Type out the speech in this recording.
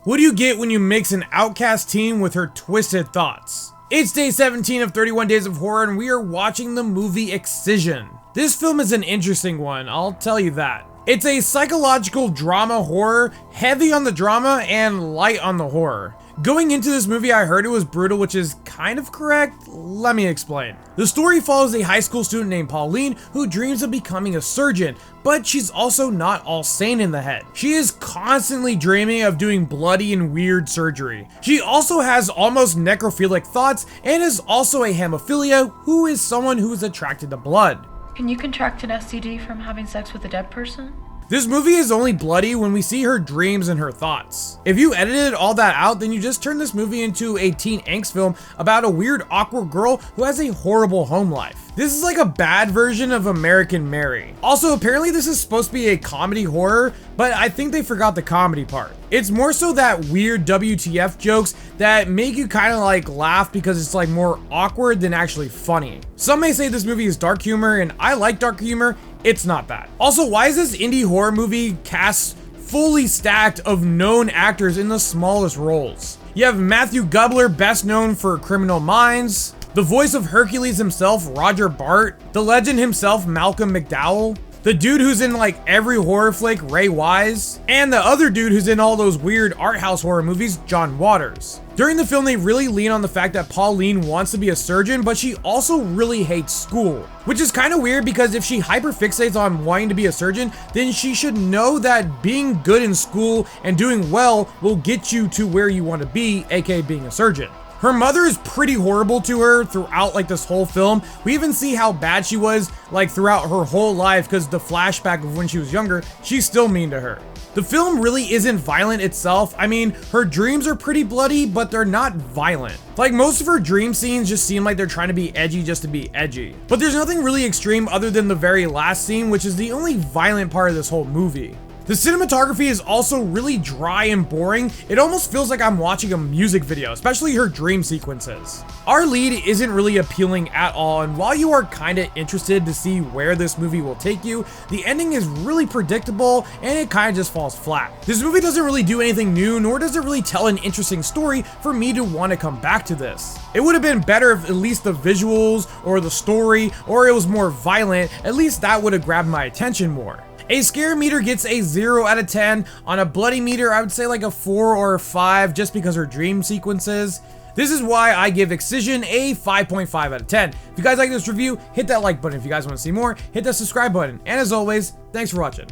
What do you get when you mix an outcast teen with her twisted thoughts? It's day 17 of 31 Days of Horror, and we are watching the movie Excision. This film is an interesting one, I'll tell you that. It's a psychological drama horror, heavy on the drama and light on the horror. Going into this movie, I heard it was brutal, which is kind of correct. Let me explain. The story follows a high school student named Pauline who dreams of becoming a surgeon, but she's also not all sane in the head. She is constantly dreaming of doing bloody and weird surgery. She also has almost necrophilic thoughts and is also a hemophilia, who is someone who is attracted to blood. Can you contract an STD from having sex with a dead person? This movie is only bloody when we see her dreams and her thoughts. If you edited all that out, then you just turned this movie into a teen angst film about a weird, awkward girl who has a horrible home life. This is like a bad version of American Mary. Also, apparently this is supposed to be a comedy horror, but I think they forgot the comedy part. It's more so that weird WTF jokes that make you kind of like laugh because it's like more awkward than actually funny. Some may say this movie is dark humor, and I like dark humor. It's not that. Also, why is this indie horror movie cast fully stacked of known actors in the smallest roles? You have Matthew Gubler, best known for Criminal Minds, the voice of Hercules himself, Roger Bart, the legend himself, Malcolm McDowell, the dude who's in like every horror flick, Ray Wise, and the other dude who's in all those weird art house horror movies, John Waters. During the film, they really lean on the fact that Pauline wants to be a surgeon, but she also really hates school. Which is kind of weird because if she hyperfixates on wanting to be a surgeon, then she should know that being good in school and doing well will get you to where you want to be, aka being a surgeon. Her mother is pretty horrible to her throughout like this whole film. We even see how bad she was like throughout her whole life because the flashback of when she was younger, she's still mean to her. The film really isn't violent itself. I mean, her dreams are pretty bloody, but they're not violent. Like most of her dream scenes just seem like they're trying to be edgy just to be edgy. But there's nothing really extreme other than the very last scene, which is the only violent part of this whole movie. The cinematography is also really dry and boring. It almost feels like I'm watching a music video, especially her dream sequences. Our lead isn't really appealing at all, and while you are kinda interested to see where this movie will take you, the ending is really predictable and it kinda just falls flat. This movie doesn't really do anything new, nor does it really tell an interesting story for me to want to come back to this. It would have been better if at least the visuals or the story or it was more violent. At least that would have grabbed my attention more. A scare meter gets a 0 out of 10. On a bloody meter, I would say like a 4 or a 5 just because her dream sequences. This is why I give Excision a 5.5 out of 10. If you guys like this review, hit that like button. If you guys want to see more, hit that subscribe button. And as always, thanks for watching.